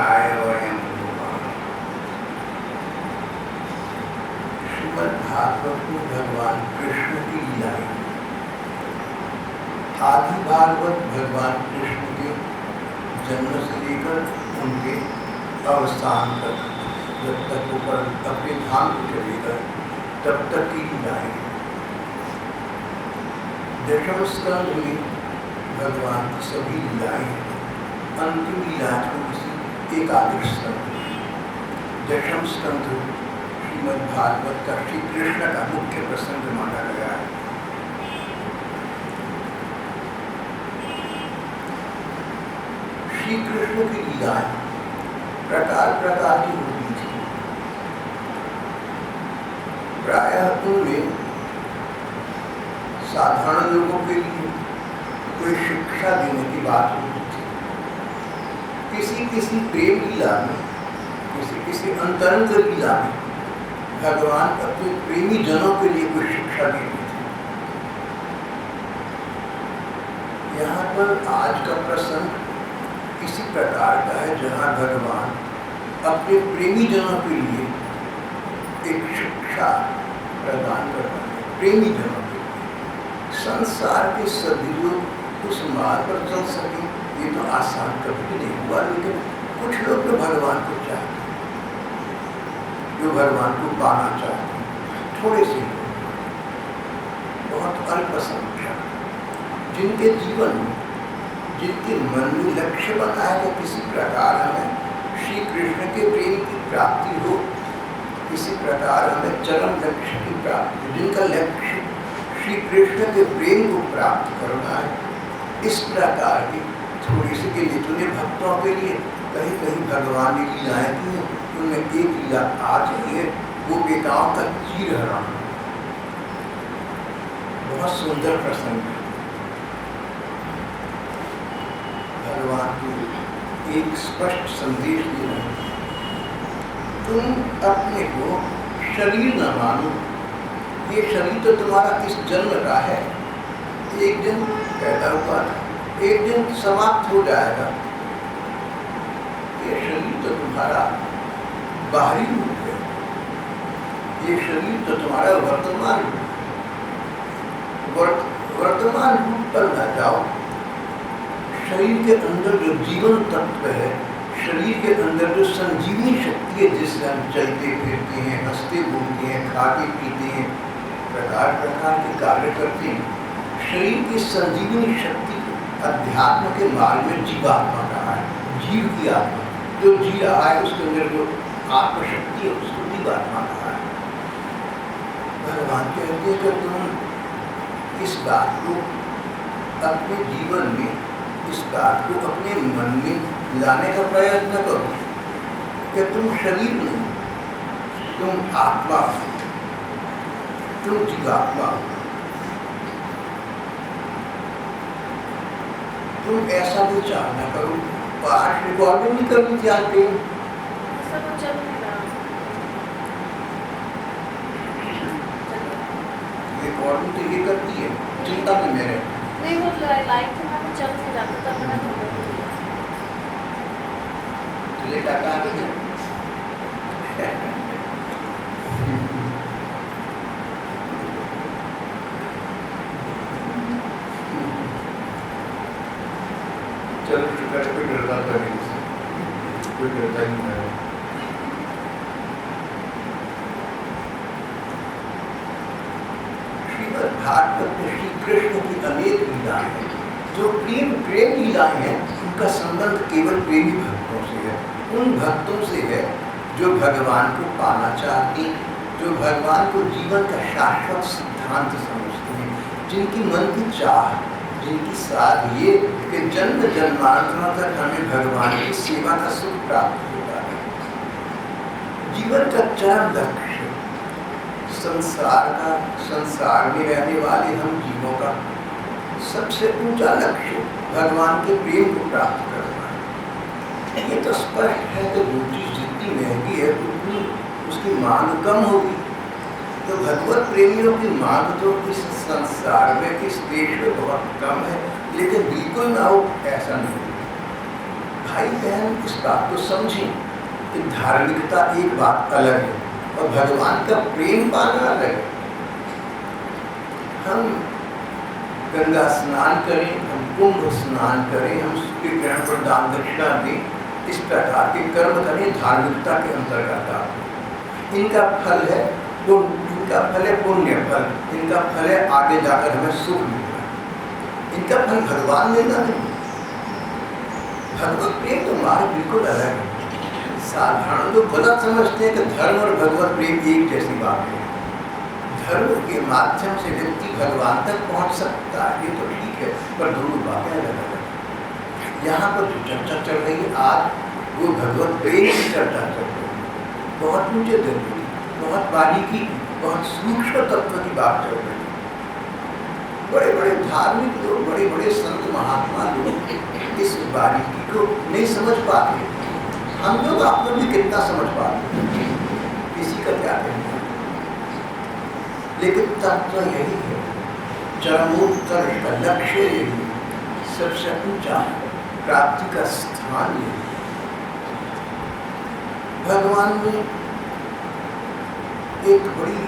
अध्याय वयम श्रीमद् भागवत में भगवान कृष्ण की लीलाएं। आदि भागवत भगवान कृष्ण के जन्म से लेकर उनके अवसान तक, जब तक ऊपर अपने धाम को चलेगा तब तक की लीलाएं। दशम स्कंद में भगवान की सभी लीलाएं, अंतिम लीला को किसी एकादश स्कंद, दशम स्कंद श्रीमद् भागवत का श्री कृष्ण का मुख्य प्रसंग माना गया है। श्री कृष्ण की लीलाएं प्रकार प्रकार की होती थी। प्रायः उनमें साधारण लोगों के लिए कोई शिक्षा देने की बात होती थी। किसी प्रेम लीला में, किसी अंतरंग लीला में भगवान अपने प्रेमी जनों के लिए कोई शिक्षा देते थे। यहाँ पर आज का प्रसंग इसी प्रकार का है, जहाँ भगवान अपने प्रेमी जनों के लिए एक शिक्षा प्रदान कर रहे हैं। प्रेमी जनों के लिए संसार के सभी लोग उस मार्ग पर चल सके ये तो आसान कभी भी नहीं हुआ, लेकिन कुछ लोग तो भगवान को चाहते हैं, जो भगवान को पाना चाहते हैं। थोड़े से बहुत अल्पसंख्यक जिनके जीवन में, जिनके मन में लक्ष्य बना है कि किसी प्रकार हमें श्री कृष्ण के प्रेम की प्राप्ति हो, किसी प्रकार हमें चरम लक्ष्य की प्राप्ति, जिनका लक्ष्य श्री कृष्ण के प्रेम को प्राप्त करना है। इस प्रकार की थोड़ी सी के लिए चुने भक्तों के लिए कहीं कहीं भगवान ने लीलाएं की हैं। उनमें एक लीला आज ही है, वो बेटाओं का चीर हरण। बहुत सुंदर प्रसंग है। भगवान को एक स्पष्ट संदेश दे रहे हैं, तुम अपने को शरीर न मानो। ये शरीर तो तुम्हारा इस जन्म का है, एक दिन पैदा हुआ था, एक दिन समाप्त हो जाएगा। ये शरीर तो तुम्हारा बाहरी रूप है, ये शरीर तो तुम्हारा वर्तमान रूप पर न जाओ। शरीर के अंदर जो जीवन तत्व है, शरीर के अंदर जो संजीवनी शक्ति है, जिससे हम चलते फिरते हैं, हंसते बोलते हैं, खाते पीते हैं, प्रकार प्रकार के कार्य करते हैं, शरीर की संजीवनी शक्ति अध्यात्म के मार्ग में जीवात्मा कहा है। जीव की आत्मा जो जी रहा है, उसके अंदर जो आत्मशक्ति है, उसको जीवात्मा कहा है। भगवान कहते हैं कि तुम इस बात को अपने जीवन में, इस बात को अपने मन में लाने का प्रयत्न करो कि तुम शरीर नहीं, तुम आत्मा हो, तुम जीवात्मा हो। तुम ऐसा विचार न करो। आज रिकॉर्डिंग नहीं करनी चाहते, रिकॉर्डिंग तो ये करती है, चिंता में मेरे नहीं वो लाइक तो मैं चल नहीं जाता, तब मैंने ले टाटा आ गई। चलो शुक्र, कोई डरता था नहीं, कोई डरता ही नहीं है। श्रीमद् भागवत में श्री कृष्ण की अनेक लीलाएं हैं। जो प्रेम लीलाएं हैं, उनका संबंध केवल प्रेमी भक्तों से है। उन भक्तों से है जो भगवान को पाना चाहते हैं, जो भगवान को जीवन का शाश्वत सिद्धांत समझते हैं, जिनकी मन की चाह, जिनकी साध ये कि जन्म जन्मांतरों तक हमें भगवान की सेवा का सुख प्राप्त होता है। जीवन का चरम लक्ष्य संसार में रहने वाले हम जीवों का सबसे ऊंचा लक्ष्य भगवान के प्रेम को प्राप्त करना है। ये तो स्पष्ट है कि जो चीज जितनी महंगी है उतनी उसकी मांग कम होगी। तो भगवत प्रेमियों की मांग तो इस संसार में, इस देश में बहुत कम है, लेकिन बिल्कुल ना हो ऐसा नहीं। भाई बहन इस बात को समझें कि धार्मिकता एक बात अलग है और भगवान का प्रेम पाना अलग है। हम गंगा स्नान करें, हम कुंभ स्नान करें, हम सूर्य ग्रहण पर दान दक्षिणा दें, इस प्रकार के कर्म करें, धार्मिकता के अंतर्गत आते। इनका फल है पुण्य फल, इनका फल है आगे जाकर हमें सुख मिलना। इनका फल भगवान लेना नहीं। भगवत प्रेम तो मार्ग बिल्कुल अलग है। साधारण लोग गलत समझते हैं कि धर्म और भगवत प्रेम एक जैसी बात है। धर्म के माध्यम से व्यक्ति भगवान तक पहुंच सकता है, ये तो ठीक है, पर दोनों बातें अलग अलग है। यहाँ पर जो चर्चा चल रही है आज, वो भगवत प्रेम की चर्चा चल रही है। बहुत ऊंचे दिल की, बहुत बारीकी, बहुत सूक्ष्म तत्व की बात चल रही है। बड़े बड़े धार्मिक लोग, बड़े बड़े संत महात्मा लोग इस बारीकी को नहीं समझ पाते। हम लोग आप लोग भी कितना समझ पाते, किसी का क्या कहना। लेकिन तत्व यही है, चरमोत्कर्ष का लक्ष्य यही, सबसे ऊंचा प्राप्ति का स्थान यही। भगवान ने एक बड़ी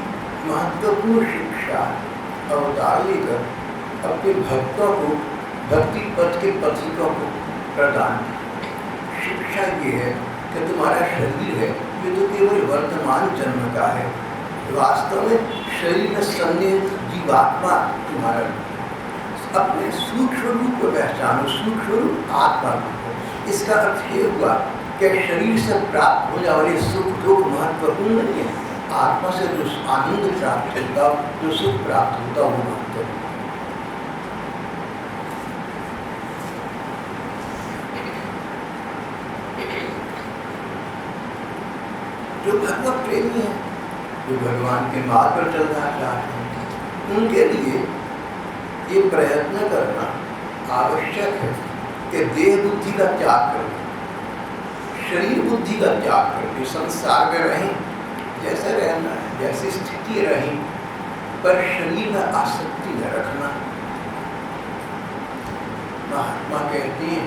महत्वपूर्ण शिक्षा अवतार लेकर अपने भक्तों को, भक्ति पथ के पथिकों को प्रदान की। शिक्षा ये है कि तुम्हारा शरीर है, ये तो केवल वर्तमान जन्म का है। वास्तव में शरीर में सन्निहित जीवात्मा तुम्हारा अपने सूक्ष्म रूप को पहचानो, सूक्ष्म रूप आत्मा को। इसका अर्थ ये हुआ कि शरीर से प्राप्त होने वाले सुख दुख महत्वपूर्ण नहीं है। आत्मा से जो आनंद प्राप्त होता, जो सुख प्राप्त होता, वो महत्वपूर्ण। जो भगवत प्रेमी है, जो भगवान के मार्ग पर चलना चाहते हैं, उनके लिए ये प्रयत्न करना आवश्यक है कि देह बुद्धि का त्याग करें, शरीर बुद्धि का त्याग करके संसार में रहें, जैसे रहना है, जैसी स्थिति रही, पर शरीर में आसक्ति न रखना। महात्मा कहते हैं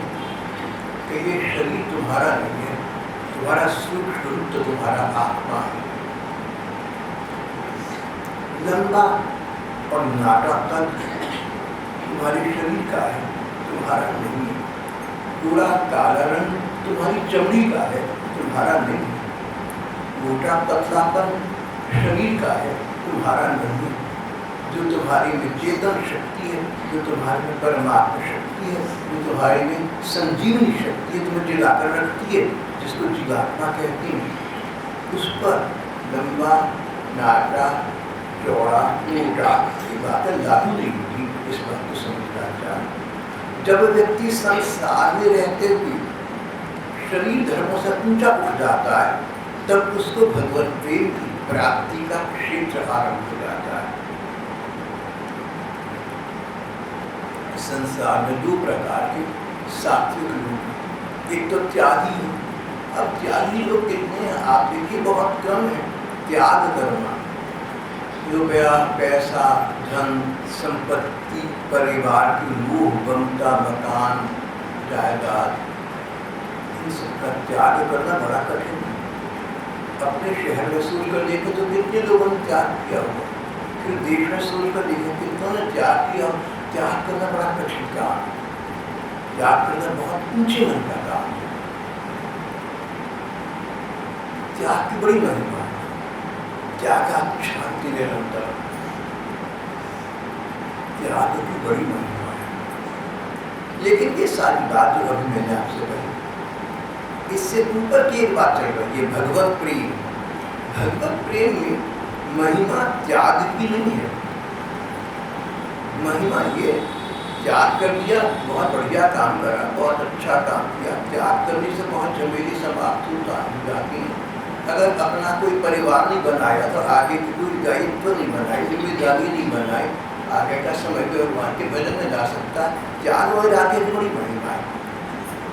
कि ये शरीर तुम्हारा नहीं है, तुम्हारा सूक्ष्म रूप तो तुम्हारा आत्मा है। लंबा और नाटा तक तुम्हारे शरीर का है, तुम्हारा नहीं है। पूरा काला रंग तुम्हारी चमड़ी का है, तुम्हारा नहीं है। मोटा पतलापन शरीर का है, तुम्हारा नहीं। जो तुम्हारी में चेतन शक्ति है, जो तुम्हारे में परमात्मा शक्ति है, जो तुम्हारे में संजीवनी शक्ति है, तुम्हें जिलाकर रखती है, जिसको जीवात्मा कहते हैं, उस पर लंबा नाटा चौड़ा मोटा ये बातें लागू नहीं होती। इस बात को समझना चाहिए। जब व्यक्ति संसार में रहते हुए शरीर धर्मों से ऊंचा उठ जाता है, तब उसको भगवत प्रेम की प्राप्ति का क्षेत्र आरंभ हो जाता है। संसार में दो प्रकार के सात्विक लोग, एक तो त्यागी है। अब त्यागी लोग कितने हैं आप देखिए, बहुत कम है। त्याग करना, रुपया पैसा धन संपत्ति परिवार की मोह ममता मकान जायदाद, इन सबका त्याग करना बड़ा कठिन है। अपने शहर में सोच कर देखें तो कितने लोगों ने त्याग किया होगा, फिर देश में सोच कर देखें कितनों ने त्याग किया। त्याग करना बड़ा कठिन काम है, त्याग करना बहुत ऊंचे मन का काम है। त्याग की बड़ी महिमा है, त्याग शांति निरंतर, त्याग की बड़ी महिमा है। लेकिन ये सारी बात जो अभी मैंने आपसे कही, इससे ऊपर की एक बात चल रही है, भगवत प्रेम। भगवत प्रेम में महिमा त्याग की नहीं है। महिमा ये त्याग कर दिया, बहुत बढ़िया काम करा, बहुत अच्छा काम किया, त्याग करने से बहुत झमेली समाप्त होता जाती है। अगर अपना कोई परिवार नहीं बनाया तो आगे की कोई दायित्व नहीं बनाई, जिम्मेदारी नहीं बनाई, आगे का समय तो भगवान के भजन में जा सकता है। त्याग और आगे की बड़ी महिमा है।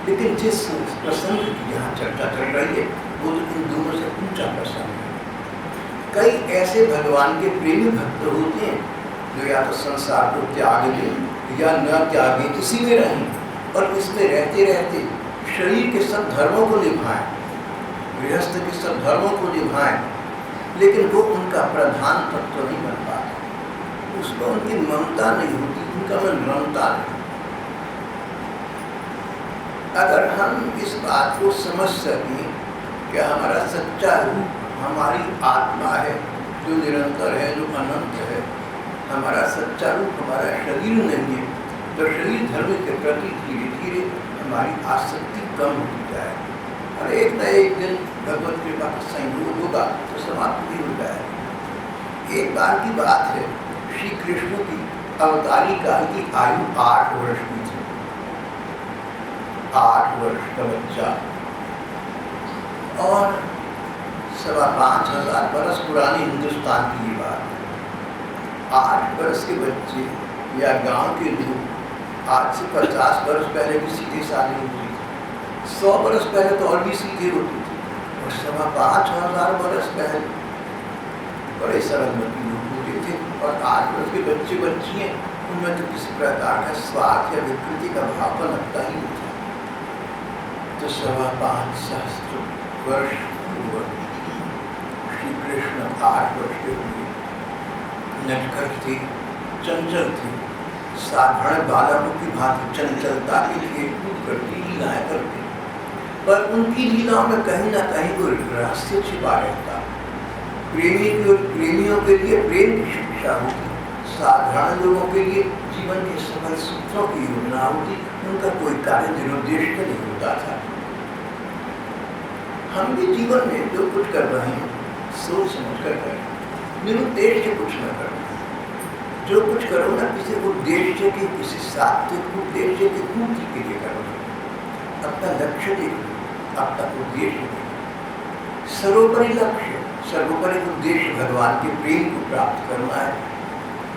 लेकिन जिस प्रसंग की यहाँ चर्चा चल रही है, वो तो इन दोनों से ऊंचा प्रसंग है। कई ऐसे भगवान के प्रेमी भक्त होते हैं जो या तो संसार को त्याग दें या न त्यागें, इसी में रहें, और इसमें रहते रहते शरीर के सब धर्मों को निभाएं, गृहस्थ के सब धर्मों को निभाएं, लेकिन वो उनका प्रधान तत्व नहीं बन पाता, उसमें उनकी ममता नहीं होती, उनका मन रमता नहीं। अगर हम इस बात को समझ सकें कि हमारा सच्चा रूप हमारी आत्मा है जो निरंतर है, जो अनंत है, हमारा सच्चा रूप हमारा शरीर नहीं है, तो शरीर धर्म के प्रति धीरे धीरे हमारी आसक्ति कम होती जाए और एक न एक दिन भगवत कृपा का संयोग होगा तो समाप्त भी हो जाए। एक बार की बात है, श्री कृष्ण की अवतारी काल की आयु 8 वर्ष की थी। 8 वर्ष का बच्चा और 5,500 बरस पुरानी हिंदुस्तान की ये बात है। 8 वर्ष के बच्चे या गांव के लोग आज से 50 वर्ष पहले भी सीधे साधे होती थी, 100 वर्ष पहले तो और भी सीधे होती थी, और 5,500 वर्ष पहले बड़े सरलमती लोग होते थे। और 8 वर्ष के बच्चे बच्ची हैं, उनमें तो किसी प्रकार का स्वार्थ या विकृति का भाव तो लगता ही नहीं था। तो 5,500 वर्ष पूर्व श्री कृष्ण 8 वर्ष के हुए, नटखट थे, चंचल थे, साधारण बालकों की भांति चंचलता के लिए करती लीलाएं करते, पर उनकी लीलाओं में कहीं ना कहीं कोई रहस्य छिपा रहता। प्रेमियों के लिए प्रेम की शिक्षा होती, साधारण लोगों के लिए जीवन के सफल सूत्रों की योजना होती, उनका कोई कार्य निरुद्देश्य नहीं होता था। हम भी जीवन में जो कुछ कर रहे हैं सोच समझ कर करें, निरुद्देश्य कुछ न करें। जो कुछ करो ना किसी उद्देश्य की, किसी सात्विक उद्देश्य की पूर्ति के लिए करो। अपना लक्ष्य देखो, अपना उद्देश्य देखो, सर्वोपरि लक्ष्य, सर्वोपरि उद्देश्य भगवान के प्रेम को प्राप्त करना है।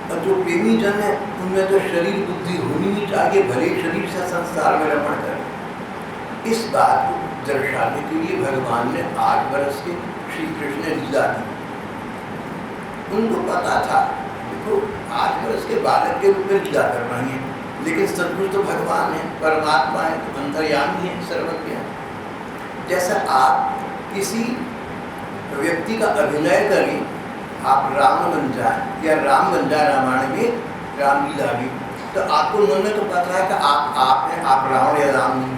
और जो प्रेमी जन है उनमें तो शरीर बुद्धि होनी ही चाहिए, भले शरीर से संसार में रमण करे। इस बात को दर्शाने के लिए भगवान ने 8 वर्ष के श्री कृष्ण ने लीला दी। उनको पता था देखो 8 वर्ष के बालक के रूप में लीला कर रही है, लेकिन सचमुच तो भगवान है, परमात्मा है, तो अंतर्यामी है, सर्वज्ञ है। जैसा आप किसी व्यक्ति का अभिनय करें, आप राम बन जाए या राम बन जाए रामायण में, रामलीला में, तो आपको मन में तो पता है कि आप हैं, आप रावण या राम नहीं।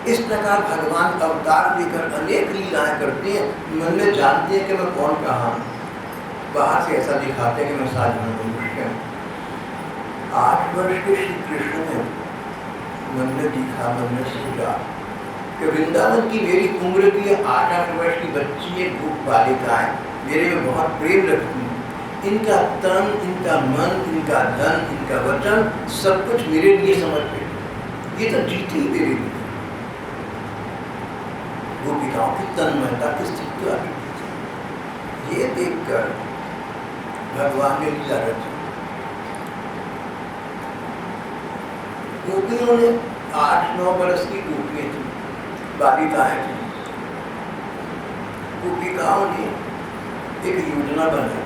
इस प्रकार भगवान अवतार लेकर अनेक लीलाएं करते हैं, मन में जानते हैं कि मैं कौन कहाँ हूँ, बाहर से ऐसा दिखाते हैं कि मैं साधारण मनुष्य हूँ। 8 वर्ष के श्री कृष्ण ने मन में दिखा, मन में सोचा कि वृंदावन की मेरी उम्र की 8 वर्ष की बच्ची है, गोप बालिकाएं मेरे में बहुत प्रेम रखती हैं, इनका तन, इनका मन, इनका धन, इनका वचन सब कुछ मेरे लिए समर्पित है, ये तो जीती मेरे लिए। गोपिकाओं की तन्मयता की स्थिति आ चुकी थी। ये देखकर भगवान ने लीला रची। गोपियों ने 8-9 वर्ष की गोपियां थी, बालिकाएं थी। गोपिकाओं ने एक योजना बनाई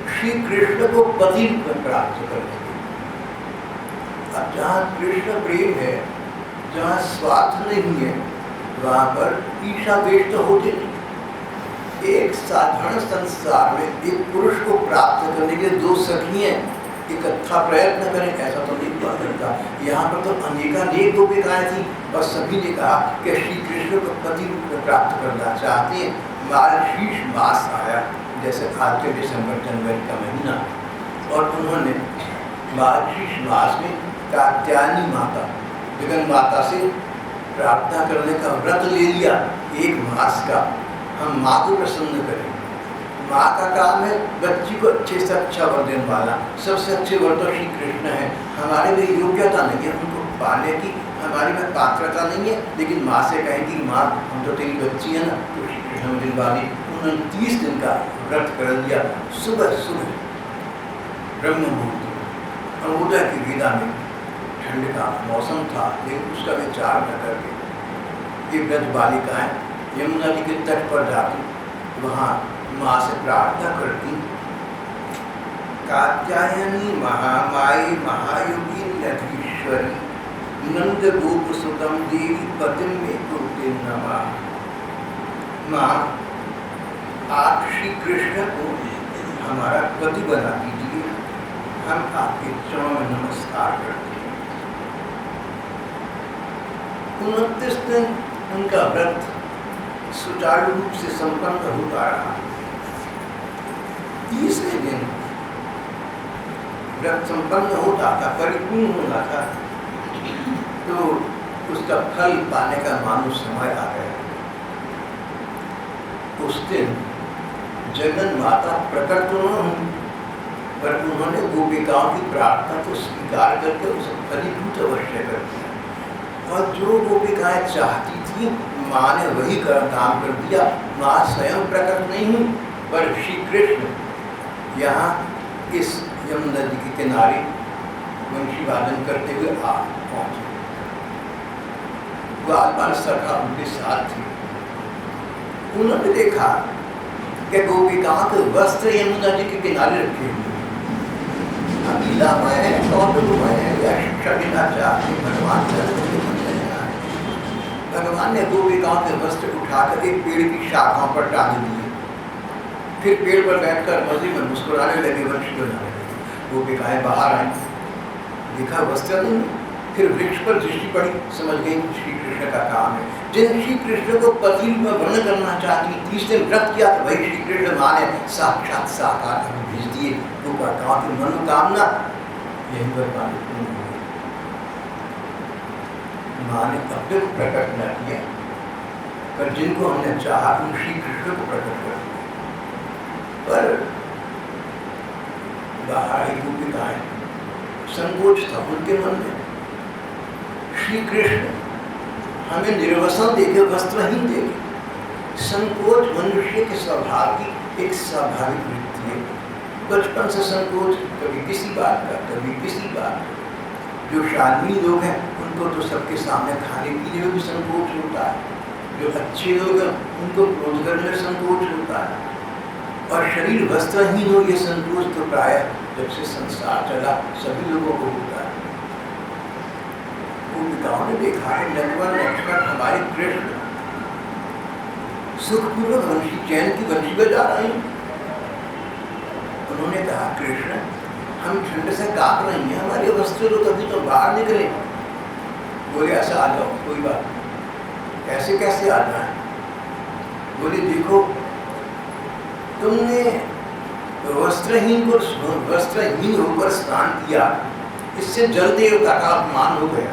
श्री कृष्ण को पति रूप में प्राप्त करने की। अब जहाँ कृष्ण प्रेम है, जहाँ स्वार्थ नहीं है, वहाँ पर ईर्षा द्वेष तो होते नहीं। एक साधारण संसार में एक पुरुष को प्राप्त करने के लिए 2 सखियां इकट्ठा प्रयत्न करें, ऐसा तो नहीं हुआ करता। यहाँ पर तो अनेकानेक गोपिकाएं थी, बस सभी ने कहा कि श्री कृष्ण को पति रूप में प्राप्त करना चाहते हैं। मार्गशीर्ष मास आया, जैसे आज के दिसंबर जनवरी का महीना, और उन्होंने मार्गशीर्ष मास में कात्यायनी माता, जगन माता से प्रार्थना करने का व्रत ले लिया 1 मास का, हम माँ को प्रसन्न करें। माँ का काम है बच्ची को अच्छे से अच्छा वर देने वाला, सबसे अच्छे वर तो श्री कृष्ण है। हमारे में योग्यता नहीं है उनको पाने की, हमारी में पात्रता नहीं है, लेकिन माँ से कहेंगी माँ हम तो तेरी बच्ची है ना, तो श्री कृष्ण दिन वाली उन्होंने 30 दिन का व्रत कर दिया। सुबह सुबह ब्रह्म मुहूर्त अनुदय की वेदा में, ठंड का मौसम था, लेकिन उसका विचार न करके ये व्रत बालिकाएं यमुना जी के तट पर जाती, वहाँ माँ से प्रार्थना करती, कात्यायनी महामाई महायोगी नधीश्वरी नंद गोप सुतम देवी पतिम में कुरुते नमः। माँ, आप श्री कृष्ण को हमारा पति बना दीजिए, हम आपके चरणों में नमस्कार करते हैं। 29 दिन उनका व्रत सुचारू रूप से संपन्न होता रहा। 30वें दिन व्रत संपन्न होता था, परिपूर्ण होना था, तो उसका फल पाने का मानो समय आ गया। उस दिन जगन माता प्रकट तो न हुई, पर उन्होंने गोपिकाओं की प्रार्थना को स्वीकार करके उसे फलीभूत अवश्य कर दिया। और जो गोपिकाएं चाहती थी, माँ ने वही काम कर दिया। माँ स्वयं प्रकट नहीं हुई, पर श्री कृष्ण यहाँ इस यमुना नदी के किनारे वंशी वादन करते हुए आ पहुंचे। ग्वालपाल सखा उनके साथ थे। उन्होंने देखा कि गोपिकाओं के वस्त्र यमुना जी के किनारे रखे हुए, लीलामय है, कौतुकमय है, या शिक्षा देना चाहते भगवान भगवान ने गोपिकाओं के वस्त्र उठाकर एक पेड़ की शाखाओं पर टांग दिए। फिर पेड़ पर बैठकर मजे में मुस्कुराने लगे, वंशी बनाने लगे। गोपिकाएं बाहर आई, देखा वस्त्र नहीं, फिर वृक्ष पर दृष्टि पड़ी, समझ गई श्री कृष्ण का काम है। जिन श्री कृष्ण को पति में वर्ण करना चाहती, 30 दिन व्रत किया, तो वही श्री कृष्ण माँ ने साक्षात साकार भेज दिए। गोपिकाओं की मनोकामना यही पर पूर्ण हो गई। माँ ने अपने को प्रकट न किया, पर जिनको हमने चाहा उन श्री कृष्ण को प्रकट कर दिया। पर बाहर ही गोपिकाएं, संकोच था उनके मन में। श्री कृष्ण हमें निर्वसन देके, वस्त्रहीन देके। संकोच मनुष्य के स्वभाव की एक स्वाभाविक वृत्ति है। बचपन से संकोच, कभी किसी बात का, कभी किसी बात का। जो शादी लोग हैं उनको तो सबके सामने खाने पीने में भी संकोच होता है। जो अच्छे लोग हैं उनको क्रोध करने में संकोच होता है। और शरीर वस्त्रहीन हो, ये संकोच तो प्रायः जब से संसार चला सभी लोगों को होता है। गोपिकाओं ने देखा है लक्ष्मण लक्ष्मण हमारे कृष्ण सुखपूर्वक वंशी चैन की वंशी बजा रहे हैं। उन्होंने कहा, कृष्ण हम ठंड से कांप रही हैं, हमारे वस्त्र तो कभी तो बाहर निकले। बोले ऐसा आ जाओ, कोई बात नहीं। ऐसे कैसे आ जाए? बोले देखो, तुमने वस्त्रहीन होकर स्नान किया, इससे जल देवता का अपमान हो गया।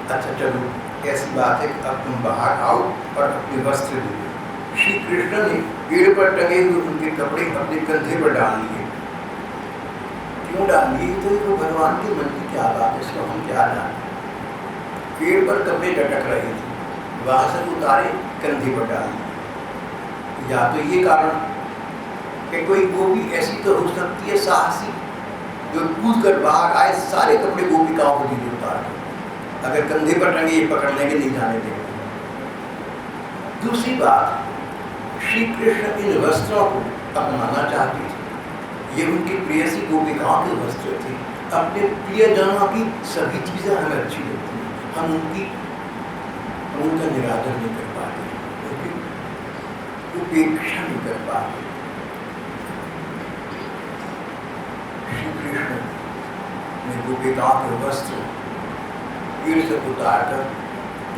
अच्छा चलो, ऐसी बात है कि अब तुम बाहर आओ और अपने वस्त्र दो। श्री कृष्ण ने पेड़ पर टंगे हुए उनके कपड़े अपने कंधे पर डाल लिए। क्यों डाल लिए? तो भगवान के मन की क्या बात है, इसको हम क्या जाने। पेड़ पर कपड़े लटक रहे थे, वहां से उतारे कंधे पर डाल दिए। या तो ये कारण कि कोई गोपी ऐसी तो हो सकती है साहसी, जो कूद कर बाहर आए, सारे कपड़े गोपिकाओं को दीजिए उतार दे। अगर कंधे पर टंगे ये पकड़ने के नहीं जाने देंगे। दूसरी बात, श्री कृष्ण इन वस्त्रों को अपनाना चाहते थे। ये उनकी प्रियसी गोपिकाओं के वस्त्र थे। अपने प्रियजनों की सभी चीजें हमें अच्छी लगती हैं, हम उनका निरादर नहीं कर पाते, उनकी उपेक्षा नहीं कर पाते। श्री कृष्ण ने गोपिकाओं के वस्त्र पेड़ से उतार कर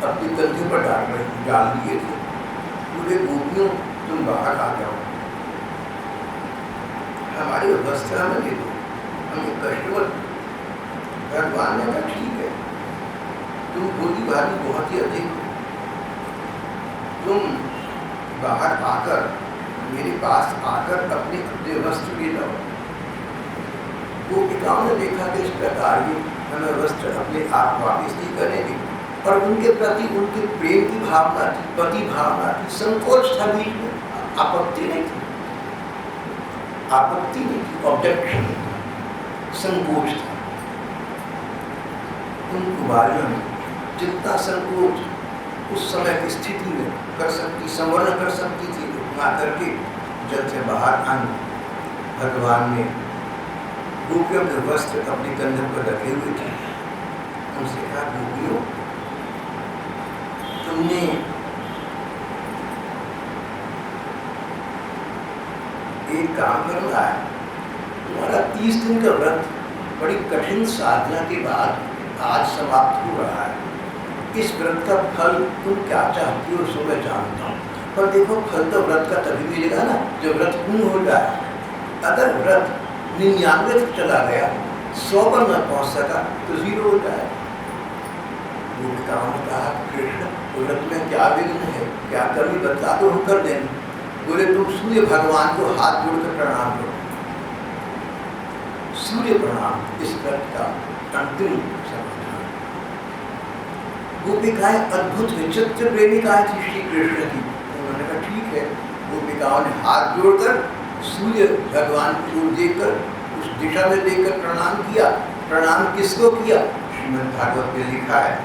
अपने कंधे पर डाल दिए थे। पूरे गोपियों, तुम बाहर आ जाओ, हमारे वस्त्र हमें दे दो, हमें कष्ट मत। भगवान ने कहा ठीक है, तुम भोली भाली बहुत ही अधिक हो, तुम बाहर आकर मेरे पास आकर अपने अपने वस्त्र ले जाओ। गोपिकाओं ने देखा कि इस प्रकार ही हमें वस्त्र अपने आप वापिस नहीं करेंगे, और उनके प्रति उनके प्रेम की भावना थी, पति भावना थी, संकोच था बीच में, आपत्ति नहीं थी, आपत्ति नहीं थी, ऑब्जेक्शन नहीं था, संकोच था। उन कुमारियों ने जितना संकोच उस समय की स्थिति में कर सकती, संवरण कर सकती थी, उतना करके जब से बाहर आई, भगवान ने गोपियों के वस्त्र अपने कंधे पर रखे हुए थे, उनसे गोपियों, तुमने एक काम करना है, तुम्हारा 30 दिन का व्रत बड़ी कठिन साधना के बाद आज समाप्त हो रहा है। इस व्रत का फल तुम क्या चाहती हो सो मैं जानता हूँ, पर देखो फल तो व्रत का तभी मिलेगा ना जब व्रत पूर्ण हो जाए। अगर व्रत 99 तक चला गया, 100 पर न पहुँच सका तो 0 हो जाए। गोपिकाओं ने कहा, कृष्ण व्रत में क्या विघ्न है, क्या कमी बता दो, हम कर देंगे। बोले तुम सूर्य भगवान को हाथ जोड़कर प्रणाम करो। सूर्य प्रणाम इस व्रत का अंतिम समाधान। गोपिकाएं अद्भुत विचित्र प्रेमिकाएं थी श्री कृष्ण की। उन्होंने कहा ठीक है। गोपिकाओं ने हाथ जोड़कर सूर्य भगवान की ओर देखकर, उस दिशा में देखकर प्रणाम किया। प्रणाम किसको किया? श्रीमद् भागवत में लिखा है,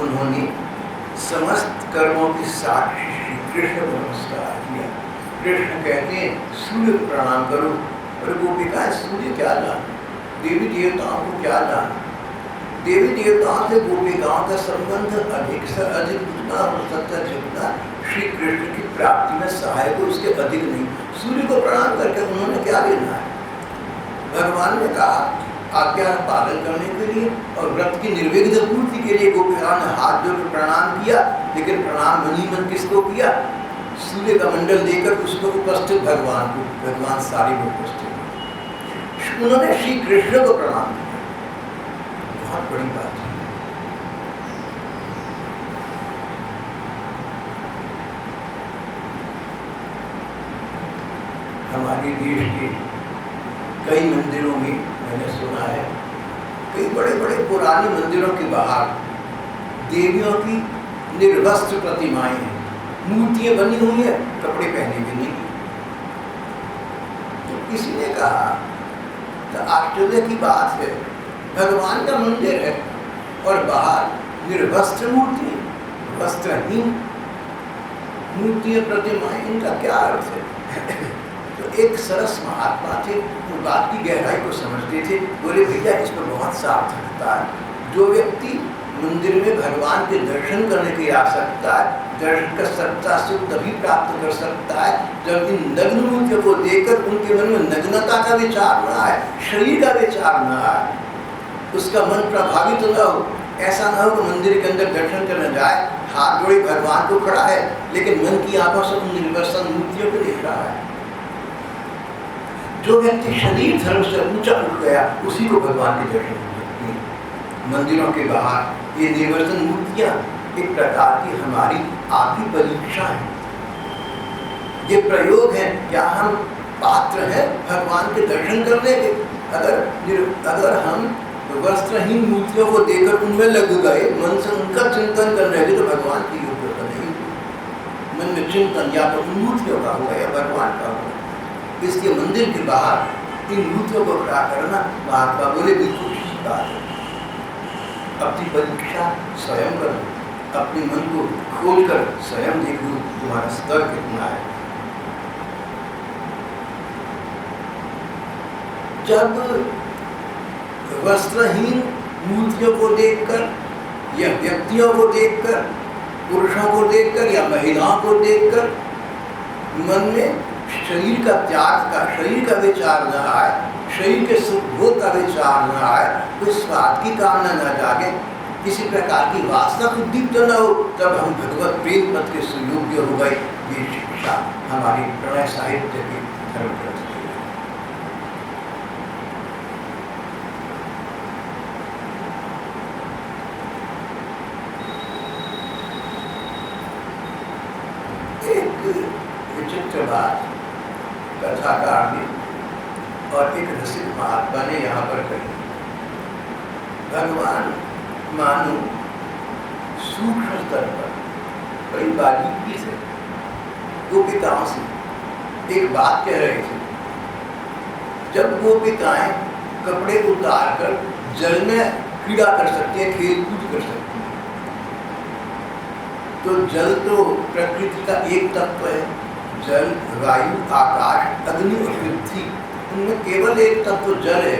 उन्होंने समस्त कर्मों की साक्षी श्री कृष्ण को नमस्कार किया। कृष्ण कहते हैं सूर्य को प्रणाम करो। और गोपिकाएं सूर्य क्या जाने, देवी देवताओं को क्या जाने। देवी देवताओं से गोपिकाओं का संबंध अधिक से अधिक उतना हो सकता है जितना श्री कृष्ण की प्राप्ति में सहायक हो, उसके अधिक नहीं। सूर्य को प्रणाम करके उन्होंने क्या लेना है? भगवान ने कहा आज्ञा पालन करने के लिए और व्रत की निर्विघ्न पूर्ति के लिए गोपिकाओं ने हाथ जोड़कर प्रणाम किया। लेकिन प्रणाम मनी मन किसको किया? सूर्य का मंडल देकर उसको उपस्थित भगवान को, भगवान सारी में उपस्थित। उन्होंने श्री कृष्ण को प्रणाम किया। बहुत बड़ी बात है। हमारे देश के कई मंदिरों में मैंने सुना है, कई बड़े बड़े पुराने मंदिरों के बाहर देवियों की निर्वस्त्र प्रतिमाएं हैं, मूर्तियां बनी हुई है, कपड़े पहने भी नहीं। तो किसी ने कहा तो आश्चर्य की बात है, भगवान का मंदिर है और बाहर निर्वस्त्र मूर्ति, वस्त्रहीन मूर्तियां प्रतिमाएं, इनका क्या अर्थ है? तो एक सरस महात्मा थे, वो बात की गहराई को समझते थे। बोले भैया इस पर बहुत सार्थकता है। जो व्यक्ति मंदिर में भगवान के दर्शन करने की आ सकता है, दर्शन का सच्चा सुख तभी प्राप्त कर सकता है जब इन नग्न मूर्तियों को देखकर उनके मन में नग्नता का विचार न आए, शरीर का विचार न आए, उसका मन प्रभावित न हो। ऐसा न हो कि मंदिर के अंदर दर्शन करने जाए, हाथ जोड़े भगवान को खड़ा है, लेकिन मन की आंखों से उन निर्वस्त्र मूर्तियों को देख रहा है। जो व्यक्ति शरीर धर्म से ऊंचा उठ गया, उसी को भगवान के दर्शन हो सकते हैं। मंदिरों के बाहर ये निर्वस्त्र मूर्तियां एक प्रकार की हमारी आपकी परीक्षा है, ये प्रयोग है, क्या हम पात्र हैं भगवान के दर्शन करने के? अगर हम वस्त्रहीन मूर्तियों को देखकर उनमें लग गए, मन से उनका चिंतन करने लगे, तो भगवान की योग्यता नहीं। मन में चिंतन या तो उन मूर्तियों का होगा या भगवान का होगा। इसलिए मंदिर के बाहर इन मूर्तियों को खड़ा करना, महात्मा बोले बिल्कुल ठीक बात है। अपनी परीक्षा स्वयं करो, अपने मन को खोलकर स्वयं देखो तुम्हारा स्तर कितना है। जब वस्त्रहीन मूर्तियों को देखकर या व्यक्तियों को देखकर, पुरुषों को देखकर या महिलाओं को देखकर मन में शरीर का त्याग का, शरीर का विचार न आए, शरीर के सुख भोग का विचार न आए, कोई स्वार्थ की कामना न जागे, किसी प्रकार की वासना उद्दीप्त न हो, तब हम भगवत प्रेम पद के सुयोग्य हो गए। ये शिक्षा हमारी प्रणय साहित्य की धर्म ग्रंथ विचित्र बात कथाकार ने और एक रसिक महात्मा ने यहाँ पर कही। भगवान मानो सूक्ष्म स्तर पर बड़ी बारीकी से गोपिकाओं से एक बात कह रहे थे। जब गोपिकाएं कपड़े उतार कर जल में क्रीड़ा कर सकती है, खेल कूद कर सकती है, तो जल तो प्रकृति का एक तत्व है। जल, वायु, आकाश, अग्नि और पृथ्वी, उनमें केवल एक तत्व जल है।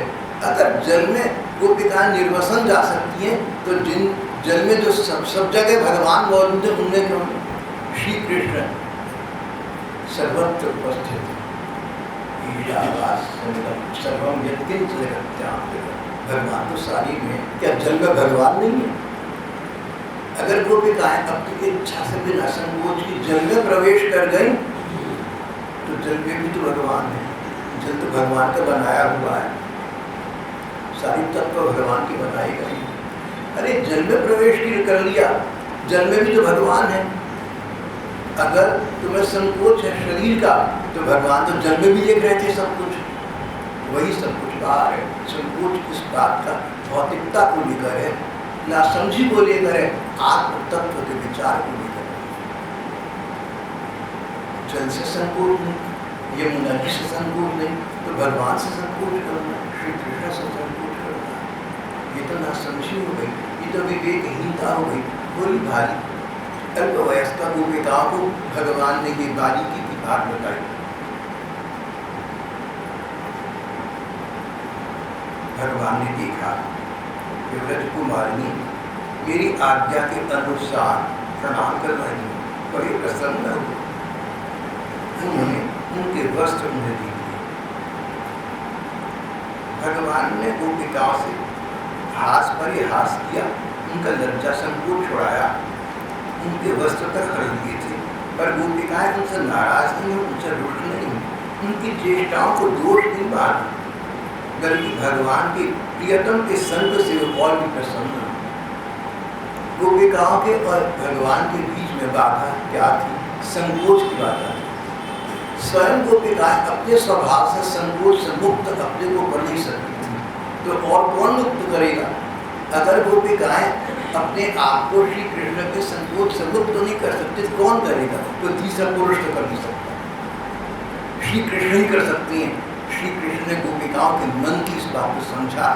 अगर जल में गोपिकाएं निर्वसन जा सकती हैं, तो जिन जल में जो सब जगह भगवान मौजूद है उनमें क्यों श्री कृष्ण सर्वत्र उपस्थित है। सर्वम यत्किंच जगत्याम भगवान तो सारी में, क्या जल में भगवान नहीं है? अगर गोपिकाएं अपनी इच्छा से बिना संकोच की जल में प्रवेश कर गई तो जल में भी तो भगवान है। जल तो भगवान का बनाया हुआ है, सारी तत्व भगवान की बनाई गई। अरे जल में प्रवेश कर लिया, जल में भी तो भगवान है। अगर तुम्हें संकोच है शरीर का, तो भगवान तो जल में भी देख रहे थे सब कुछ, वही सब कुछ बाहर है। संकोच इस बात का भौतिकता को लेकर है, नासमझी को लेकर है, आत्म तत्व के विचार को लेकर है। जल से संकोच नहीं, यमुना जी से संकोच नहीं, तो भगवान से संकोच करना, श्री कृष्ण से संकोच करना, ये तो नासमझी हो गई, ये तो विवेकहीनता हो गई। बोली भारी अल्पवयस्का गोपिकाओं को भगवान ने ये बारीकी की बात बताई। भगवान ने देखा कि व्रजकुमारिणी मेरी आज्ञा के अनुसार प्रणाम कर रही है, बड़े प्रसन्न हुए। उन्होंने उनके वस्त्र उन्हें दे दिए। भगवान ने गोपिकाओं से हास परिहास किया, उनका लज्जा संकोच छुड़ाया, उनके वस्त्र तक खरीद लिए थे, पर गोपिकाएं उनसे नाराज नहीं, उनसे रुष्ट नहीं, उनकी चेष्टाओं को दोष नहीं माना, बल्कि भगवान के प्रियतम के संग से और भी प्रसन्न। गोपिकाओं के और भगवान के बीच में बाधा क्या थी? संकोच की बाधा। स्वयं गोपिकाएं अपने स्वभाव से संकोच से मुक्त अपने को कर नहीं सकती थी, तो और कौन मुक्त करेगा? अगर गोपिकाएं अपने आप को श्री कृष्ण के संकोच से मुक्त नहीं कर सकते, कौन करेगा? तो तीसरा पुरुष तो कर नहीं सकता, श्री कृष्ण ही कर सकते हैं। श्री कृष्ण ने गोपिकाओं के मन की इस बात को समझा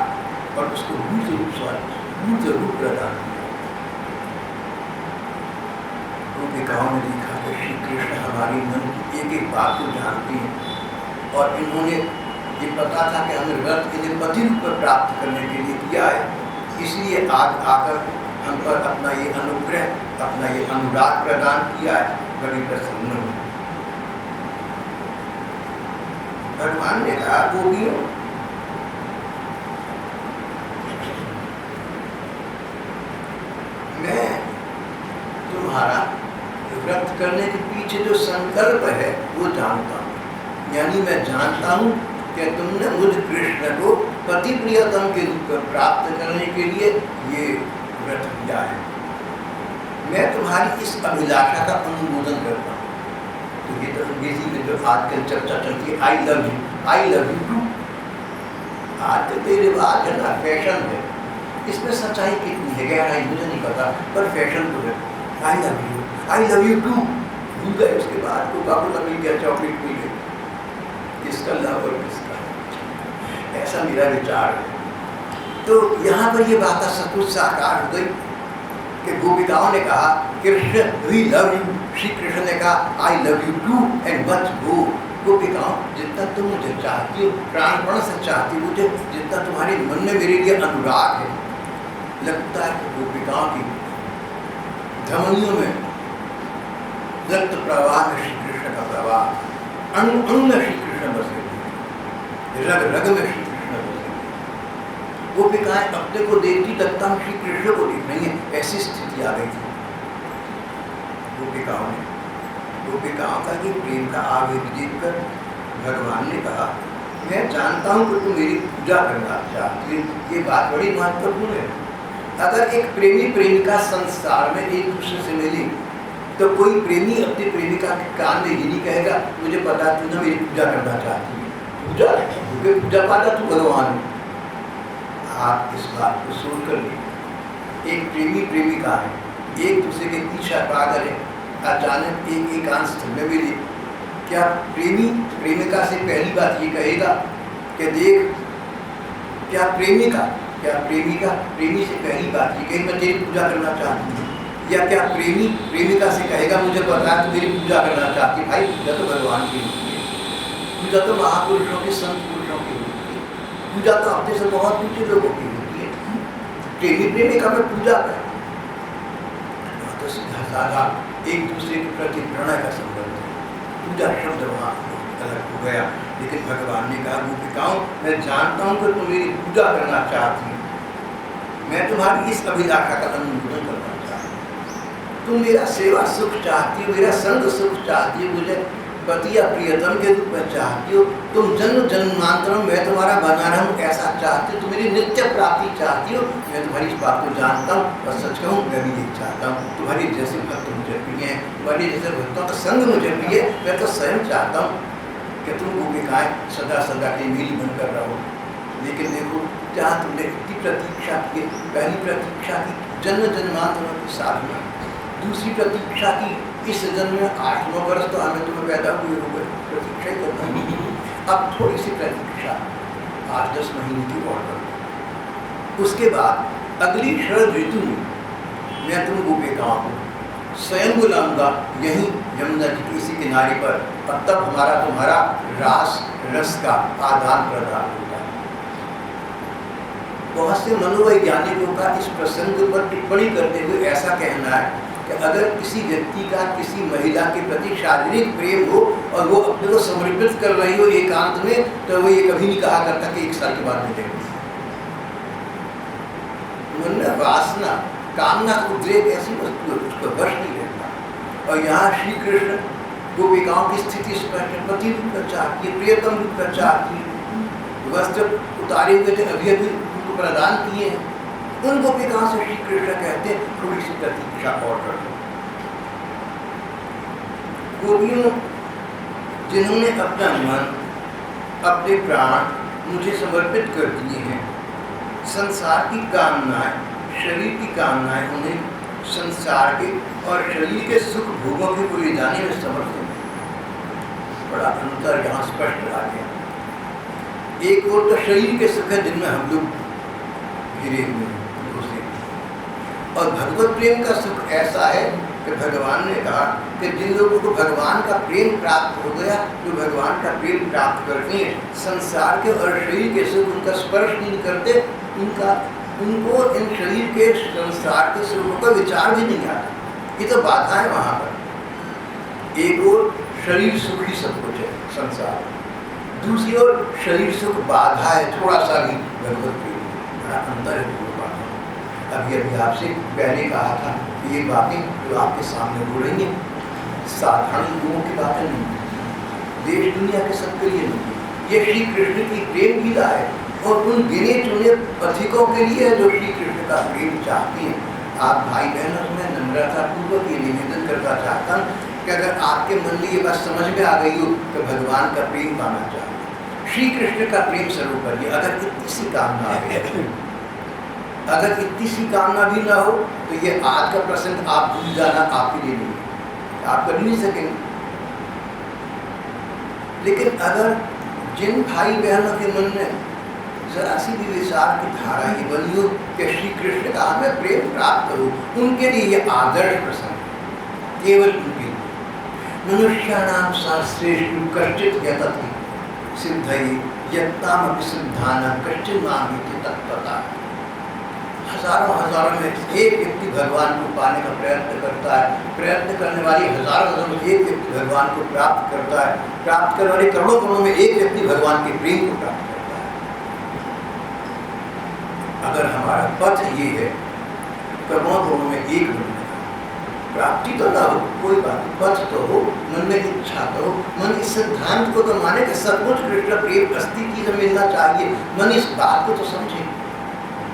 और उसको मूर्त रूप प्रदान किया। गोपिकाओं ने देखा कि श्री कृष्ण हमारी मन की एक एक बात को जानते हैं, और इन्होंने ये पता था कि हमें व्रत इन्हें पति रूप पर प्राप्त करने के लिए किया है, इसलिए आज आकर हम पर अपना ये अनुग्रह, अपना ये अनुराग प्रदान किया है। बड़ी प्रसन्न हुई। भगवान ने कहा, गोपियों, मैं तुम्हारा व्रत करने के पीछे जो संकल्प है वो जानता हूँ। यानी मैं जानता हूँ कि तुमने मुझ कृष्ण को पति प्रियतम के रूप में प्राप्त करने के लिए ये व्रत किया है। मैं तुम्हारी इस अभिलाषा का अनुमोदन करता हूँ। तो ये तो अंग्रेजी में जो आजकल चर्चा चलती है, आई लव यू टू। आज के रिवाज है ना, फैशन है, इसमें सच्चाई कितनी है गहराई मुझे नहीं पता, पर फैशन तो है। आई लव यू टू भूल गए, उसके बाद को काबू मिल गया, चॉकलेट मिल गई, किसका लव और किसका, ऐसा मेरा विचार है। तो यहाँ पर ये बात सचमुच साकार हो गई कि गोपिकाओं ने कहा, Krishna we love you. Shri Krishna ने कहा, I love you too and much more. गोपिकाओं, जितना तुम मुझे चाहती हो, प्राणपण से चाहती हो मुझे, जितना तुम्हारे मन में मेरे लिए अनुराग है, लगता है कि गोपिकाओं की धमनियों में रक्त प्रवाह में श्री कृष्ण का प्रवाह, अणु अणु में श्री कृष्ण बसे, रग रग में श्री कृष्ण बसे। गोपिकाएं अपने को देखती, लगता हम श्री कृष्ण को देख रही है, ऐसी स्थिति आ गई थी गोपिकाओं ने। गोपिकाओं का ये प्रेम का आवेग देखकर भगवान ने कहा, मैं जानता हूँ कि तुम मेरी पूजा करना चाहती हो, ये बात बड़ी महत्वपूर्ण है। अगर एक प्रेमी प्रेमिका संसार में एक दूसरे से मिले, तो कोई प्रेमी अपनी प्रेमिका के कान में ये नहीं कहेगा, मुझे पता तू ना मेरी पूजा करना चाहती है, पूजा पूजा पाता तू भगवान। आप इस बात को सोच कर लीजिए, एक प्रेमी प्रेमिका है, एक दूसरे के पीछा पागल है, अचानक एक एकांत स्थल में मिले, क्या प्रेमी प्रेमिका से पहली बात ये कहेगा कि देख, क्या प्रेमिका प्रेमी से पहली बात ये कहेगी मैं तेरी पूजा करना चाहती हूँ, या क्या प्रेमी प्रेमिका से कहेगा मुझे पता है तू मेरी पूजा करना चाहती है? भाई, पूजा तो भगवान की होती है, पूजा तो महापुरुषों के, संत पुरुषों की होती है, पूजा तो अपने से बहुत ऊंचे लोगों की होती है। प्रेमी प्रेमिका में पूजा कर, तो सीधा साधा एक दूसरे के प्रति प्रणय का संबंध है। पूजा शब्द वहाँ अलग हो गया। लेकिन भगवान ने कहा गोपिकाओं, मैं जानता हूँ कि तुम मेरी पूजा करना चाहती हो, मैं तुम्हारी इस अभिलाषा का अनुमोदन करना चाहती हूँ। तुम मेरा सेवा सुख चाहती हो, मेरा संग सुख चाहती हो, मुझे पति या प्रियतम के रूप में चाहती हो, तुम जन्म जन्मांतरों में तुम्हारा बना रहूं ऐसा चाहती हो, तुम मेरी नित्य प्राप्ति चाहती हो। मैं तुम्हारी इस बात को जानता हूँ और सच कहूँ मैं भी यही चाहता हूँ। तुम्हारी जैसे भक्त मुझे प्रिय हैं, तुम्हारी जैसे भक्तों का संग मुझे प्रिय है। मैं तो स्वयं चाहता हूँ कि तुम गोपिकाएं सदा सदा के मेरी बनकर रहो। लेकिन देखो, जहाँ तुमने इतनी प्रतीक्षा की, पहली प्रतीक्षा की जन्म जन्मांतरों की साधना, दूसरी प्रतीक्षा की इस जन्म में 8-9 वर्ष तो हमें तुम्हें पैदा हुए हो गए, प्रतीक्षा ही करना। अब थोड़ी सी प्रतीक्षा 8-10 महीने की और कर। उसके बाद अगली शरद ऋतु में मैं तुम गोपिकाओं को स्वयं बुलाऊंगा यहीं यमुना जी के इसी किनारे पर, और तब हमारा तुम्हारा रास रस का आदान प्रदान होगा। बहुत से मनोवैज्ञानिकों का इस प्रसंग पर टिप्पणी करते हुए ऐसा कहना है कि अगर किसी व्यक्ति का किसी महिला के प्रति शारीरिक प्रेम हो और वो अपने को समर्पित कर रही हो एकांत में, तो वो ये कभी नहीं कहा करता कि 1 साल के बाद मिलेंगे। मन वासना, कामना, उद्रेक ऐसी वस्तु है, उसको वश नहीं रहता। और यहाँ श्री कृष्ण गोपिकाओं की स्थिति स्पष्ट, पति रूप में चाहती है, प्रियतम रूप में चाहती है, वस्त्र उतारे हुए थे अभी अभी उनको प्रदान किए हैं। उन गोपिकाओं से श्री कृष्ण कहते हैं थोड़ी सी प्रतीक्षा और कर लो। गोपियों जिन्होंने अपना मन, अपने प्राण मुझे समर्पित कर दिए हैं, संसार की कामनाएं, शरीर की कामनाएं उन्हें संसार के और शरीर के सुख भोगों के को ले जाने में समर्थ हैं। बड़ा अंतर यहाँ स्पष्ट आ गया। एक और तो शरीर के सुख है जिनमें हम लोग घिरे हुए हैं, और भगवत प्रेम का सुख ऐसा है कि भगवान ने कहा कि जिन लोगों को भगवान का प्रेम प्राप्त हो गया, जो भगवान का प्रेम प्राप्त करते हैं, संसार के और शरीर के सुख उनका स्पर्श नहीं करते, उनको इन शरीर के संसार के सुखों का विचार भी नहीं आता। ये तो बाधा है वहाँ पर। एक और शरीर सुख ही सब कुछ है संसार, दूसरी ओर शरीर सुख बाधा है, थोड़ा सा भी भगवत प्रेम, बड़ा अंतर है। अभी अभी आपसे पहले कहा था कि ये बातें जो आपके सामने हो रही हैं साधारण लोगों की बातें नहीं, देश दुनिया के सबके लिए नहीं, ये श्री कृष्ण की प्रेम लीला है और उन गिने चुने पथिकों के लिए है जो श्री कृष्ण का प्रेम चाहती हैं। आप भाई बहनों में नम्रता पूर्वक ये निवेदन करना चाहता हूँ कि अगर आपके मन में ये बात समझ में आ गई हो तो भगवान का प्रेम पाना चाहिए, श्री कृष्ण का प्रेम सर्वोपरि। अगर इतनी सी कामना आ गई, अगर इतनी सी कामना भी ना हो तो ये आज का प्रसंग आप भूल जाना आपके लिए नहीं, आप कर नहीं सकेंगे। लेकिन अगर जिन भाई बहनों के मन में जरा सी भी विचार की धारा ये बनी हो कि श्री कृष्ण का हमें प्रेम प्राप्त करो, उनके लिए ये आदर्श प्रसंग है, केवल उनके लिए। मनुष्याणाम शास्त्रेषु कश्चित् यतति सिद्धये यत्तामपि सिद्धानां कश्चित् मामेति तत्त्वतः। हजारों में एक व्यक्ति भगवान को पाने का प्रयत्न करता है, प्रयत्न करने वाली हजारों में एक व्यक्ति भगवान को प्राप्त करता है, प्राप्त करने वाले करोड़ों में एक व्यक्ति भगवान के प्रेम को प्राप्त करता है। अगर हमारा पथ ये है करोड़ों में एक बनने का, प्राप्ति तो ना हो कोई बात, पथ तो हो, मन में इच्छा तो हो, मन इस सिद्धांत को तो माने कि सचमुच कृष्ण प्रेम अस्थि की तो मिलना चाहिए, मन इस बात को तो समझे।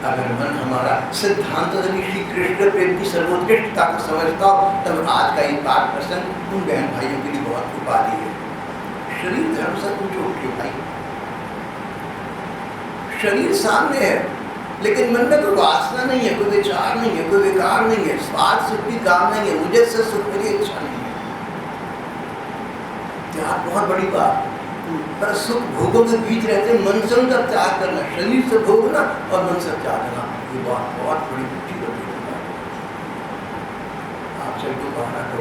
अगर मन हमारा सिद्धांत श्री कृष्ण प्रेम की सर्वोत्कृष्टता को समझता हो तब आज का ये पाठ प्रसंग उन बहन भाइयों के लिए बहुत उपाधि है। शरीर धर्म से कुछ उठे भाई, शरीर सामने है लेकिन मन में कोई वासना नहीं है, कोई विचार नहीं है, कोई विकार नहीं है, स्वार्थ सुख की काम नहीं है, मुझे से सुख मेरी इच्छा नहीं है। त्याग बहुत बड़ी बात, पर सुख भोगों के बीच रहते मन से उनका त्याग करना, शरीर से भोगना और मन से त्यागना, ये बात बहुत बड़ी ऊंची होती है। आपसे तो कहना तो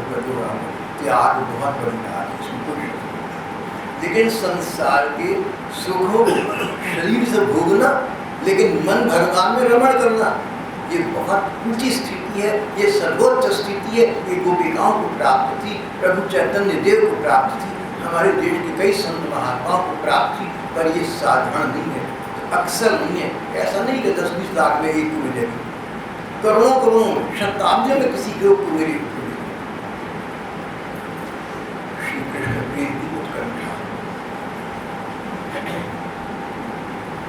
त्याग बहुत बड़ी बात है, इसमें कोई शक नहीं। लेकिन संसार के सुखों शरीर से भोगना लेकिन मन भगवान में रमण करना, ये बहुत ऊंची स्थिति है, ये सर्वोच्च स्थिति है। ये गोपिकाओं को प्राप्त थी, प्रभु चैतन्य देव को प्राप्त थी, हमारे देश के कई संत महात्माओं को प्राप्त थी, पर ये साधारण नहीं है, तो अक्सर नहीं है। ऐसा नहीं कि 10-20 लाख में एक को मिलेगी, करोड़ों करोड़ों शताब्दियों में किसी को मिलेगी। श्री कृष्ण प्रेम की उत्कंठा,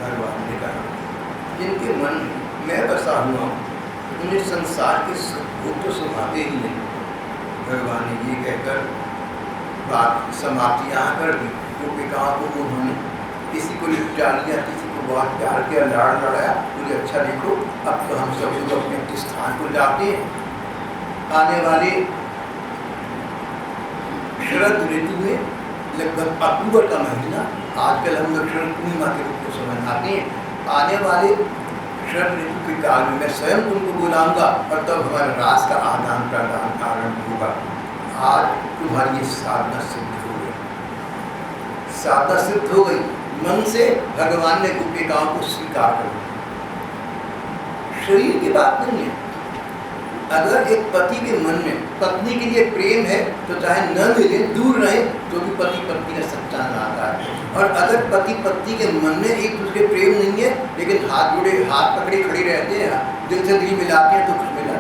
भगवान ने कहा जिनके मन मैं बसा हुआ उन्हें संसार के सुख तो सुभाते ही नहीं। भगवान ने ये कहकर बात समाप्ति यहाँ कर दी। गोपिकाओं को उन्होंने किसी को लिपटा लिया, किसी को बहुत प्यार किया, लाड़ लड़ाया, मुझे अच्छा देखो अब तो हम सब लोग अपने अपने स्थान को जाते हैं। आने वाले शरद ऋतु में लगभग अक्टूबर का महीना, आजकल हम लोग शरद पूर्णिमा के रूप में समझाते हैं, आने वाले शरद ऋतु के काल में मैं स्वयं तुमको बुलाऊंगा और तब हमारे रास का आदान प्रदान आरंभ होगा। आज तुम्हारी ये साधना सिद्ध हो गई, साधना सिद्ध हो गई। मन से भगवान ने गोपिकाओं को स्वीकार कर लिया। शरीर की बात नहीं है। अगर एक पति के मन में पत्नी के लिए प्रेम है तो चाहे न मिले, दूर रहे, तो भी पति पत्नी का सच्चा नाता है। और अगर पति पत्नी के मन में एक दूसरे प्रेम नहीं है, लेकिन हाथ जोड़े हाथ पकड़े खड़े रहते हैं, दिल से दिल मिलाते हैं, तो कुछ मिला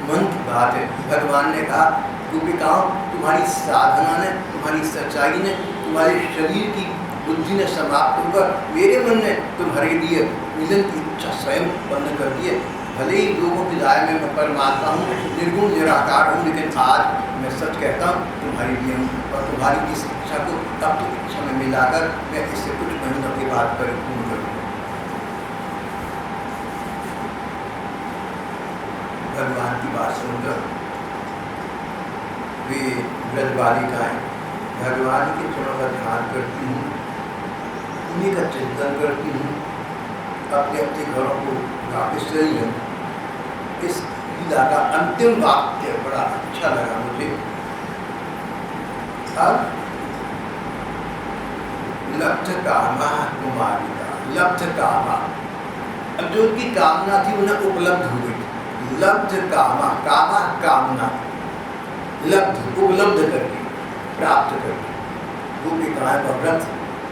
मन की बात है। भगवान ने कहा गोपिकाओं तुम्हारी साधना ने, तुम्हारी सच्चाई ने, तुम्हारे शरीर की बुद्धि ने समाप्त होकर मेरे मन ने तुम्हारे लिए मिलन की इच्छा स्वयं बंद कर दी है। भले ही लोगों की राय में मैं परमात्मा हूँ, निर्गुण निराकार हूँ, लेकिन आज मैं सच कहता हूँ तुम्हारे लिए हूँ। और तुम्हारी इस इच्छा को तब तो इच्छा में मिलाकर मैं इससे कुछ महीनों के बाद परिपूर्ण करूँगा। भगवान की बात सुनकर वे ब्रज बालिकाएं भगवान के चरणों का ध्यान करती हूँ, उन्हीं का चिंतन करती हूँ, अपने अपने घरों को वापस चली हूँ। इस लीला का अंतिम वाक्य बड़ा अच्छा लगा मुझे। अब लब्ध कामा कुमारिका, लब्ध कामा, अब जो उनकी कामना थी उन्हें उपलब्ध हो गई। लब्ध कामा, कामा कामना, लब्ध उपलब्ध करके, प्राप्त करके गोपिकाएं का व्रत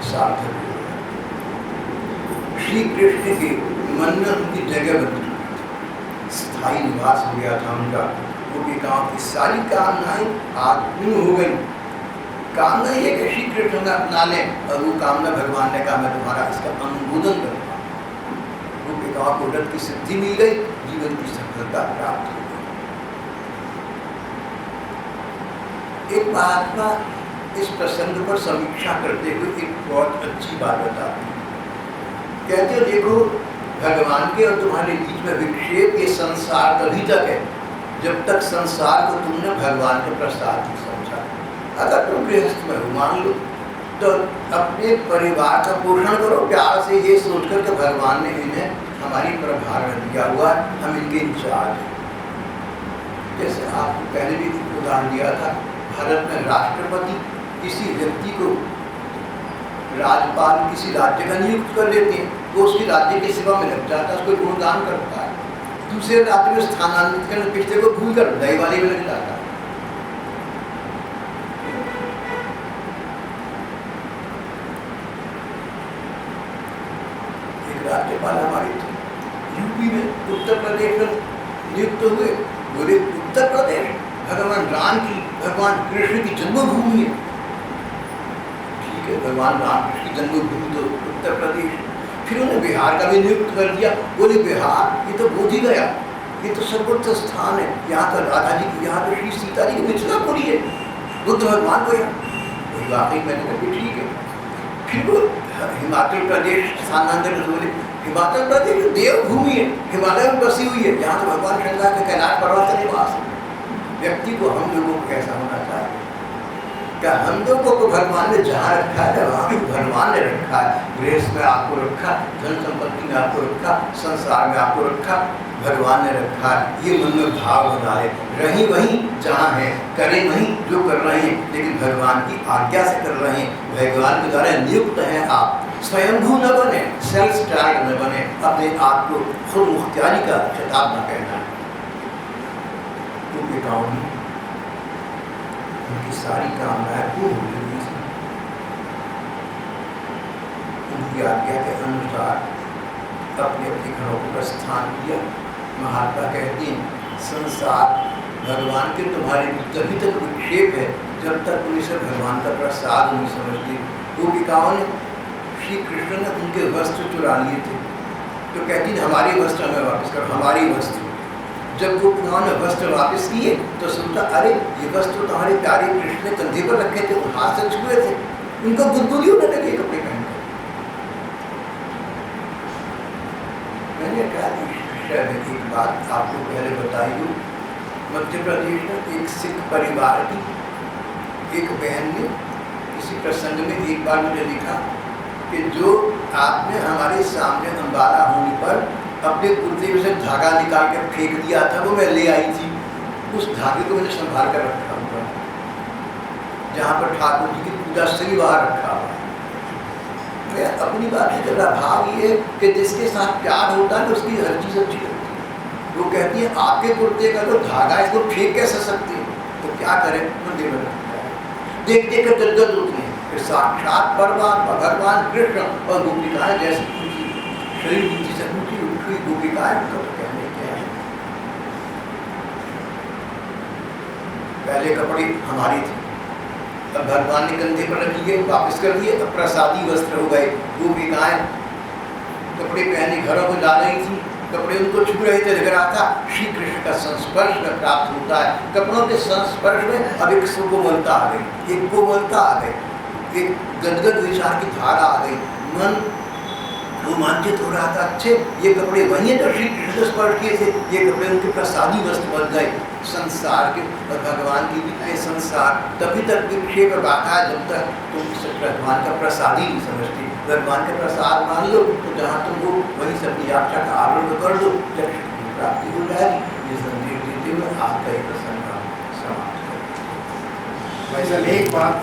सार्थक हो गया। श्री कृष्ण के मन में उनकी जगह बन चुकी थी, स्थायी निवास हो गया था उनका। गोपिकाओं की सारी कामनाएं आज पूर्ण हो गई। कामना ये कि श्री कृष्ण में अपना लें, और वो कामना भगवान ने कहा मैं तुम्हारा इसका अनुमोदन करूँगा। गोपिकाओं को व्रत की सिद्धि मिल गई, जीवन की सफलता प्राप्त हो गई। एक महात्मा इस प्रसंग पर समीक्षा करते हुए एक बहुत अच्छी बात बताते हैं। कहते हो देखो भगवान के और तुम्हारे बीच में विक्षेप, ये संसार तभी तक है जब तक संसार को तुमने भगवान के प्रसाद ही समझा। अगर तुम गृहस्थ में हो, मान लो, तो अपने परिवार का पोषण करो प्यार से, ये सोचकर कि भगवान ने इन्हें हमारी पर भार दिया हुआ है, हम इनके इंचार्ज हैं। जैसे आपको पहले भी उदाहरण दिया था, भारत में राष्ट्रपति किसी व्यक्ति को राजपाल किसी राज्य का नियुक्त कर देते हैं, तो उसकी राज्य की सेवा में लग जाता है, उसको गुणगान करता है। दूसरे राज्य में स्थानांतरित करने पिछले को भूल कर नए वाले में लग जाता है। एक राज्यपाल हमारे थे यूपी में, उत्तर प्रदेश में नियुक्त हुए। बोले उत्तर प्रदेश भगवान राम की, भगवान कृष्ण की जन्मभूमि है। ठीक है, भगवान राम कृष्ण की जन्मभूमि तो उत्तर प्रदेश। फिर उन्हें बिहार का भी नियुक्त कर दिया। बोले बिहार ये तो बोध ही गया, ये तो सर्वोच्च स्थान है, यहाँ तो राधा जी की, यहाँ तो श्री सीता जी की मिथिलापुरी है, बुद्ध भगवान को यहाँ। वही वाकई मैंने कहा ठीक है। फिर वो हिमाचल प्रदेश स्थानांतरित बोले, हिमाचल प्रदेश देवभूमि है, हिमालय में बसी हुई है, यहाँ तो भगवान शंकर के कैलाश पर्वत का निवास है। व्यक्ति को हम लोगों को कैसा होना चाहिए? क्या हम लोगों को भगवान ने जहाँ रखा है वहाँ भी भगवान ने रखा है। गृहस्थ में आपको रखा, धन संपत्ति में आपको रखा, संसार में आपको रखा, भगवान ने रखा है। ये मन में भाव बना है, रही वहीं जहाँ है, करें वहीं जो कर रहे हैं, लेकिन भगवान की आज्ञा से कर रहे हैं, भगवान के द्वारा नियुक्त हैं आप। स्वयंभू न बने, सेल्फ स्टार्ट न बने, अपने आप को खुद मुख्तियारी का खिताब न कहना है। क्योंकि गाँव उनकी सारी कामनाएं पूर्ण हो गई, उनकी आज्ञा के अनुसार अपने अपने घरों को प्रस्थान किया। महात्मा कहते हैं संसार भगवान के तुम्हारे तभी तक विक्षेप है जब तक तुम इसे भगवान का प्रसाद नहीं समझते। गोपिकाओं ने श्री कृष्ण ने उनके वस्त्र चुरा लिए थे, तो कहती है हमारे वस्त्र हमें वापस करो, हमारी वस्त्र। जब गोपिकाओं ने वस्त्र वापस किए तो सोचा अरे ये वस्त्र तुम्हारे प्यारे कृष्ण ने कंधे पर रखे थे, हाथ से छुए थे, उनको गुदगुदी होने लगे कपड़े पहनकर। मैंने कहा एक बात आपको पहले बताई हूँ। मध्य प्रदेश में एक सिख परिवार की एक बहन ने किसी प्रसंग में एक बार मुझे लिखा कि जो आपने हमारे सामने अंबाला होने पर अपने कुर्ते में से धागा निकाल कर फेंक दिया था, वो मैं ले आई थी। उस धागे को मैंने संभाल कर रखा हुआ, जहाँ पर ठाकुर जी की पूजा से वहाँ रखा हुआ। मैं अपनी बात ही कर रहा, भाव ये कि जिसके साथ प्यार होता है उसकी हर चीज़ अच्छी लगती है। वो कहती है आपके कुर्ते का जो धागा इसको फेंक कैसे सकते हैं, तो क्या करें, मंदिर में रखता है। देख देख कर गदगद होती है कि साक्षात परमात्मा भगवान कृष्ण और गोपिकाएं जैसी शरीर नीति से ऊँची उठी गोपिकाएं उनका तो कहने क्या है। पहले कपड़े हमारे थे, तब भगवान ने कंधे पर रख लिए, वापस कर दिए, अब प्रसादी वस्त्र हो गए। गोपिकाएं कपड़े पहने घरों को जा रही थी, कपड़े उनको छू रहे थे, लग रहा था श्री कृष्ण का संस्पर्श में प्राप्त होता है। कपड़ों के संस्पर्श में अब एक सुकोमलता आ गई, एक कोमलता आ गई, एक गदगद विचार की धारा आ गई। मन रोमांचित हो रहा था, अच्छे ये कपड़े वही है तो श्री कृष्ण स्पर्श किए थे, ये कपड़े उनके प्रसादी वस्त्र बन गए। संसार के और भगवान की भी संसार तभी तक विक्षेप बाधा है जब तक तुम इस भगवान का प्रसाद ही नहीं समझते। भगवान का प्रसाद मान लो तो जहाँ तुम हो वहीं से अपनी यात्रा का आरंभ कर दो, जब प्राप्ति हो जाएगी। ये संदेश देते हुए आपका एक प्रसंग समाप्त। भाई साहब एक बात